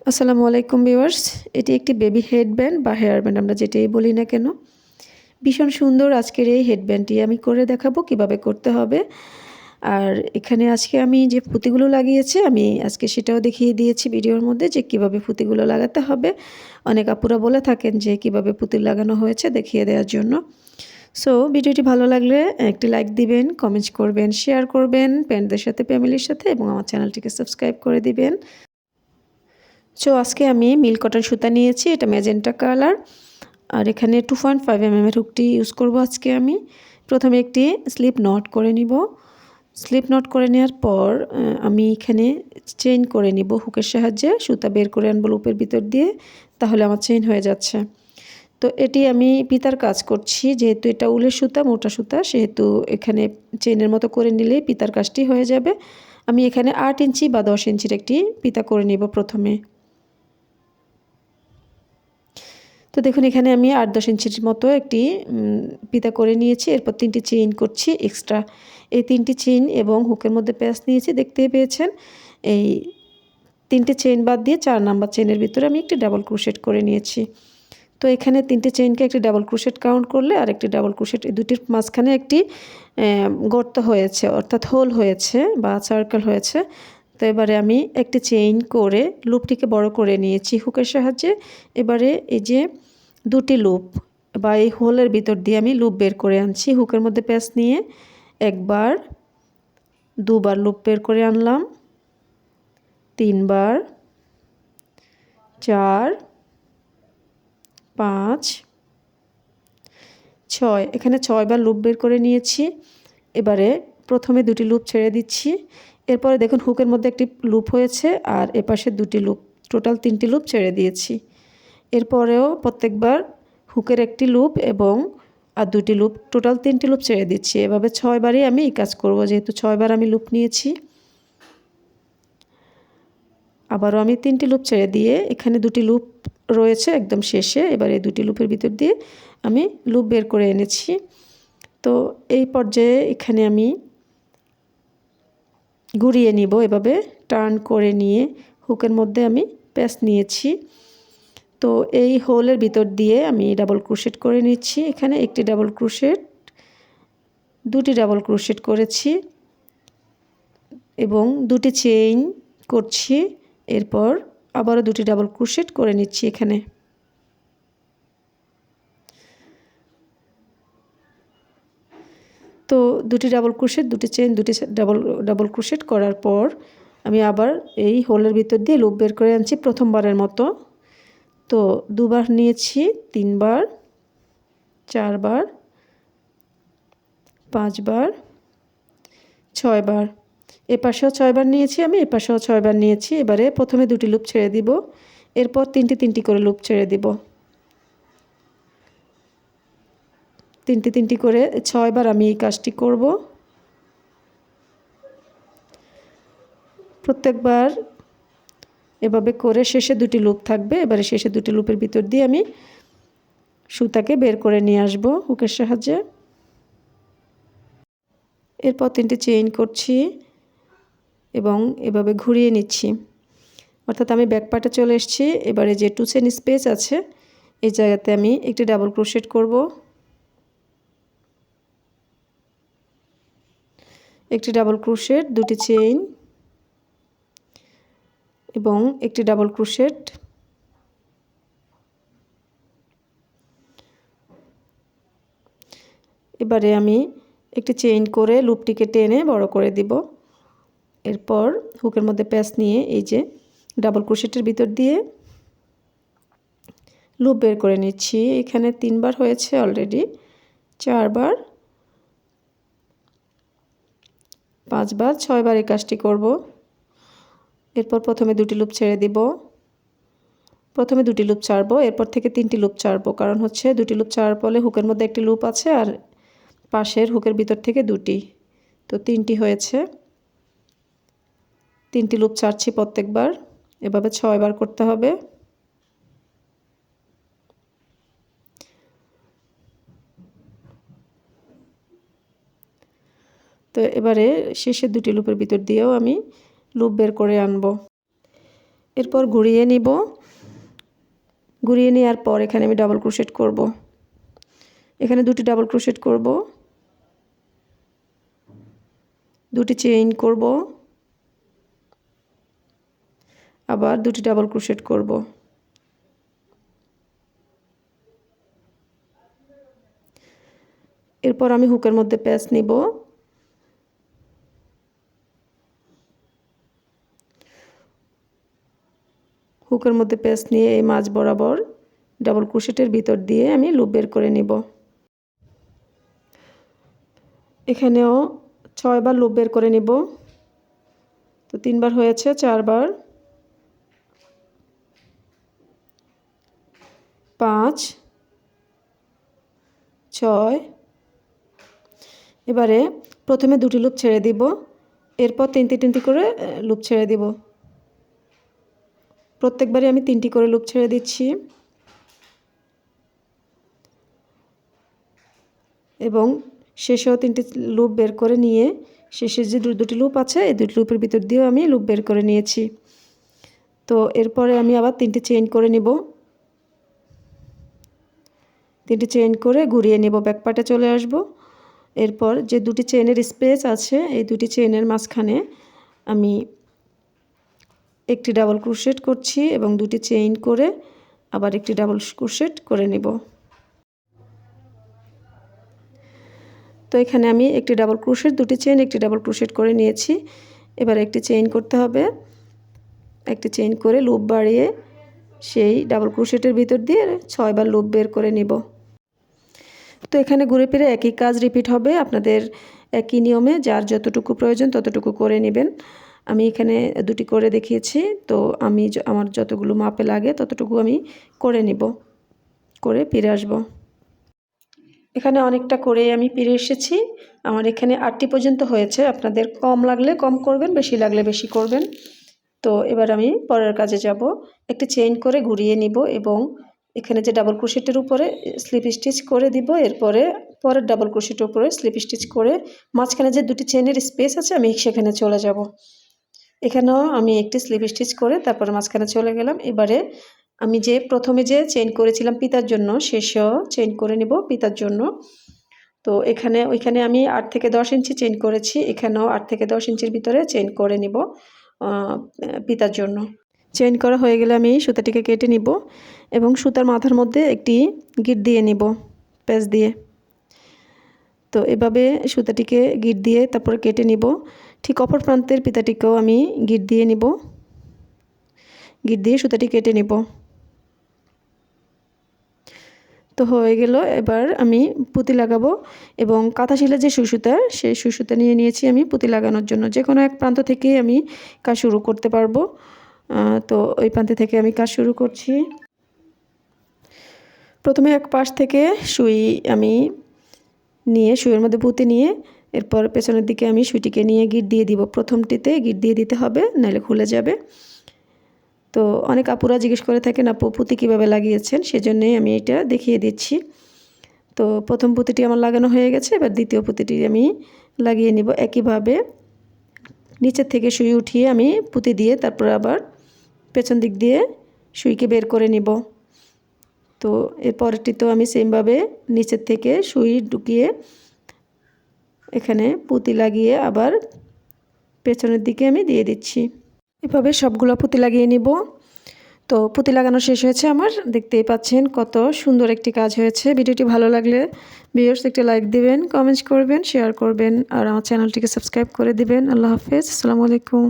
আসসালামু আলাইকুম ভিউয়ার্স, এটি একটি বেবি হেডব্যান্ড বা হেয়ার ব্যান্ড আমরা যেটাই বলি না কেন। ভীষণ সুন্দর আজকের এই হেডব্যান্ডটি আমি করে দেখাবো কিভাবে করতে হবে। আর এখানে আজকে আমি যে পুঁতিগুলো লাগিয়েছি আমি আজকে সেটাও দেখিয়ে দিয়েছি ভিডিওর মধ্যে যে কিভাবে পুঁতিগুলো লাগাতে হবে। অনেক আপুরা বলে থাকেন যে কিভাবে পুঁতি লাগানো হয়েছে দেখিয়ে দেওয়ার জন্য। সো ভিডিওটি ভালো লাগলে একটি লাইক দিবেন, কমেন্টস করবেন, শেয়ার করবেন ফ্রেন্ডদের সাথে, ফ্যামিলির সাথে এবং আমার চ্যানেলটিকে সাবস্ক্রাইব করে দিবেন। সো আজকে আমি মিল্ক কটন সুতা নিয়েছি, এটা ম্যাজেন্টা কালার। আর এখানে 2.5 mm এর হুকটি ইউজ করব আজকে আমি। প্রথমে একটি স্লিপ নট করে নিব। স্লিপ নট করে নেওয়ার পর আমি এখানে চেইন করে নিব হুকের সাহায্যে। সুতা বের করে আনবো লুপের ভিতর দিয়ে, তাহলে আমার চেইন হয়ে যাচ্ছে। তো এটি আমি পিতার কাজ করছি, যেহেতু এটা উলের সুতা, মোটা সুতা, সেহেতু এখানে চেইনের মতো করে নিলেই পিতার কাজটি হয়ে যাবে। আমি এখানে 8 ইঞ্চি বা 10 ইঞ্চির একটি পিতা করে নিব প্রথমে। তো দেখুন এখানে আমি 8-10 ইঞ্চির মতো একটি পিতা করে নিয়েছি। এরপর 3টি চেইন করছি এক্সট্রা। এই 3টি চেইন এবং হুকের মধ্যে প্যাচ নিয়েছি, দেখতেই পেয়েছেন। এই 3টে চেইন বাদ দিয়ে 4 নাম্বার চেইনের ভিতরে আমি একটি ডাবল ক্রোশেট করে নিয়েছি। তো এখানে 3টে চেইনকে একটি ডাবল ক্রোশেট কাউন্ট করলে আর একটি ডাবল ক্রোশেট, এই দুটির মাঝখানে একটি গর্ত হয়েছে, অর্থাৎ হোল হয়েছে বা সার্কেল হয়েছে। তো এবারে আমি একটি চেইন করে লুপটিকে বড় করে নিয়েছি হুকের সাহায্যে। এবারে এই যে দুটি লুপ বা এই হোলের ভিতর দিয়ে আমি লুপ বের করে আনছি হুকের মধ্যে প্যাচ নিয়ে। একবার, দুবার লুপ বের করে আনলাম, 3 বার, 4, 5, 6, এখানে 6 বার লুপ বের করে নিয়েছি। এবারে প্রথমে দুটি লুপ ছেড়ে দিচ্ছি। এরপরে দেখুন হুকের মধ্যে একটি লুপ হয়েছে আর এপাশে দুটি লুপ, টোটাল 3টি লুপ ছেড়ে দিয়েছি। এরপরেও প্রত্যেকবার হুকের একটি লুপ এবং আর দুটি লুপ, টোটাল 3টি লুপ ছেড়ে দিচ্ছি। এভাবে 6 বারই আমি এই কাজ করব, যেহেতু 6 বার আমি লুপ নিয়েছি। আবারও আমি 3টি লুপ ছেড়ে দিয়ে এখানে দুটি লুপ রয়েছে একদম শেষে। এবার এই দুটি লুপের ভিতর দিয়ে আমি লুপ বের করে এনেছি। তো এই পর্যায়ে এখানে আমি ঘুরিয়ে নিব, এভাবে টার্ন করে নিয়ে হুকের মধ্যে আমি প্যাচ নিয়েছি। তো এই হোলের ভিতর দিয়ে আমি ডাবল ক্রোশেট করে নিচ্ছি। এখানে একটি ডাবল ক্রোশেট, দুটি ডাবল ক্রোশেট করেছি এবং দুটি চেইন করছি। এরপর আবারও দুটি ডাবল ক্রোশেট করে নিচ্ছি এখানে। তো দুটি ডাবল ক্রোশেট, দুটি চেইন, দুটি ডাবল ক্রোশেট করার পর আমি আবার এই হোলের ভিতর দিয়ে লুপ বের করে আনছি প্রথমবারের মতো। তো দুবার নিয়েছি, 3 বার, 4 বার, 5 বার, 6 বার। এপাশেও 6 বার নিয়েছি আমি, এপাশেও 6 বার নিয়েছি। এবারে প্রথমে দুটি লুপ ছেড়ে দিব, এরপর 3টি করে লুপ ছেড়ে দিব। 3টি করে 6 বার আমি এই কাজটি করব। প্রত্যেকবার এভাবে করে শেষে দুটি লুপ থাকবে। এবারে শেষে দুটি লুপের ভিতর দিয়ে আমি সুতাকে বের করে নিয়ে আসব হুকের সাহায্যে। এরপর 3টি চেইন করছি এবং এভাবে ঘুরিয়ে নিচ্ছি, অর্থাৎ আমি ব্যাক পার্টে চলে এসেছি। এবারে যে 2 চেইন স্পেস আছে এই জায়গাতে আমি একটি ডাবল ক্রোশেট করব, একটি ডাবল ক্রোশেট, দুটি চেইন এবং একটি ডাবল ক্রোশেট। এবারে আমি একটি চেইন করে লুপটিকে টেনে বড় করে দিব। এরপর হুকের মধ্যে প্যাচ নিয়ে এই যে ডাবল ক্রোশেটের ভিতর দিয়ে লুপ বের করে নিচ্ছি। এখানে 3 বার হয়েছে অলরেডি, 4 বার, 5 বার, 6 বার এই কাজটি করব। এরপর প্রথমে দুটি লুপ ছেড়ে দিব, প্রথমে দুটি লুপ ছাড়বো, এরপর থেকে 3টি লুপ ছাড়বো। কারণ হচ্ছে দুটি লুপ ছাড়ার ফলে হুকের মধ্যে একটি লুপ আছে আর পাশের হুকের ভিতর থেকে দুটি, তো 3টি হয়েছে। 3টি লুপ ছাড়ছি প্রত্যেকবার, এভাবে 6 বার করতে হবে। তো এবারে শেষের দুটি লুপের ভিতর দিয়েও আমি লুপ বের করে আনবো। এরপর ঘুরিয়ে নিব। ঘুরিয়ে নেওয়ার পর এখানে আমি ডাবল ক্রোশেট করব। এখানে দুটি ডাবল ক্রোশেট করব, দুটি চেইন করব, আবার দুটি ডাবল ক্রোশেট করব। এরপর আমি হুকের মধ্যে প্যাচ নিব। হুকের মধ্যে প্যাচ নিয়ে এই মাঝ বরাবর ডাবল ক্রোশেটের ভিতর দিয়ে আমি লুপ বের করে নিব। এখানেও 6 বার লুপ বের করে নিব। তো 3 বার হয়েছে, 4 বার, 5, 6। এবারে প্রথমে দুটি লুপ ছেড়ে দিব, এরপর 3টি করে লুপ ছেড়ে দিব। প্রত্যেকবারই আমি 3টি করে লুপ ছেড়ে দিচ্ছি এবং শেষেও 3টি লুপ বের করে নিয়ে শেষে যে দুটি লুপ আছে এই দুটি লুপের ভিতর দিয়েও আমি লুপ বের করে নিয়েছি। তো এরপরে আমি আবার 3টি চেইন করে নিব। 3টি চেইন করে ঘুরিয়ে নিব, ব্যাক পার্টে চলে আসব। এরপর যে দুটি চেইনের স্পেস আছে এই দুটি চেইনের মাঝখানে আমি একটি ডাবল ক্রোশেট করছি এবং দুটি চেইন করে আবার একটি ডাবল ক্রোশেট করে নিব। তো এখানে আমি একটি ডাবল ক্রোশেট, দুটি চেইন, একটি ডাবল ক্রোশেট করে নিয়েছি। এবার একটি চেইন করতে হবে। একটি চেইন করে লুপ বাড়িয়ে সেই ডাবল ক্রোশেটের ভিতর দিয়ে 6 বার লুপ বের করে নিব। তো এখানে ঘুরে ফিরে একই কাজ রিপিট হবে। আপনাদের একই নিয়মে যার যতটুকু প্রয়োজন ততটুকু করে নেবেন। আমি এখানে দুটি করে দেখিয়েছি, তো আমার যতগুলো মাপে লাগে ততটুকু আমি করে নিব, করে ফিরে আসব। এখানে অনেকটা করে আমি ফিরে এসেছি। আমার এখানে 8টি পর্যন্ত হয়েছে। আপনাদের কম লাগলে কম করবেন, বেশি লাগলে বেশি করবেন। তো এবার আমি পরের কাজে যাব। একটি চেইন করে ঘুরিয়ে নিব এবং এখানে যে ডাবল ক্রোশেটের উপরে স্লিপ স্টিচ করে দিব। এরপরে পরের ডাবল ক্রোশেটের উপরে স্লিপ স্টিচ করে মাঝখানে যে দুটি চেইনের স্পেস আছে আমি সেখানে চলে যাব। এখানেও আমি একটি স্লিপ স্টিচ করে তারপরে মাঝখানে চলে গেলাম। এবারে আমি যে প্রথমে যে চেইন করেছিলাম পিতার জন্য, শেষেও চেইন করে নিব পিতার জন্য। তো ওইখানে আমি 8 থেকে 10 ইঞ্চি চেইন করেছি, এখানেও 8 থেকে 10 ইঞ্চির ভিতরে চেইন করে নিব পিতার জন্য। চেইন করা হয়ে গেলে আমি সুতাটিকে কেটে নিব এবং সুতার মাথার মধ্যে একটি গিট দিয়ে নিব প্যাচ দিয়ে। তো এভাবে সুতাটিকে গিট দিয়ে তারপরে কেটে নিব। ঠিক অপর প্রান্তের পিতাটিকেও আমি গিট দিয়ে নিব, গিট দিয়ে সুতাটি কেটে নিব। তো হয়ে গেল। এবার আমি পুঁতি লাগাবো এবং কাঁথা শিলা যে সুই সুতা, সেই সুই সুতা নিয়ে নিয়েছি আমি পুঁতি লাগানোর জন্য। যে কোনো এক প্রান্ত থেকেই আমি কাজ শুরু করতে পারবো। তো ওই প্রান্ত থেকে আমি কাজ শুরু করছি। প্রথমে এক পাশ থেকে সুই আমি নিয়ে সুইয়ের মধ্যে পুঁতি নিয়ে এরপর পেছনের দিকে আমি সুইটিকে নিয়ে গিট দিয়ে দিব। প্রথমটিতে গিট দিয়ে দিতে হবে, নাহলে খুলে যাবে। তো অনেক আপুরা জিজ্ঞেস করে থাকেন আপু পুঁতি কীভাবে লাগিয়েছেন, সেজন্যই আমি এটা দেখিয়ে দিচ্ছি। তো প্রথম পুঁতিটি আমার লাগানো হয়ে গেছে, এবার দ্বিতীয় পুঁতিটি আমি লাগিয়ে নিব। একইভাবে নিচের থেকে সুই উঠিয়ে আমি পুঁতি দিয়ে তারপর আবার পেছন দিক দিয়ে সুইকে বের করে নিব। তো এর পরেরটিতেও আমি সেমভাবে নিচের থেকে সুই ঢুকিয়ে এখানে পুঁতি লাগিয়ে আবার পেছনের দিকে আমি দিয়ে দিচ্ছি। এভাবে সবগুলো পুঁতি লাগিয়ে নিব। তো পুঁতি লাগানো শেষ হয়েছে আমার, দেখতেই পাচ্ছেন কত সুন্দর একটি কাজ হয়েছে। ভিডিওটি ভালো লাগলে ভিউয়ার্স একটা লাইক দিবেন, কমেন্টস করবেন, শেয়ার করবেন আর আমার চ্যানেলটিকে সাবস্ক্রাইব করে দিবেন। আল্লাহ হাফেজ, আসসালামু আলাইকুম।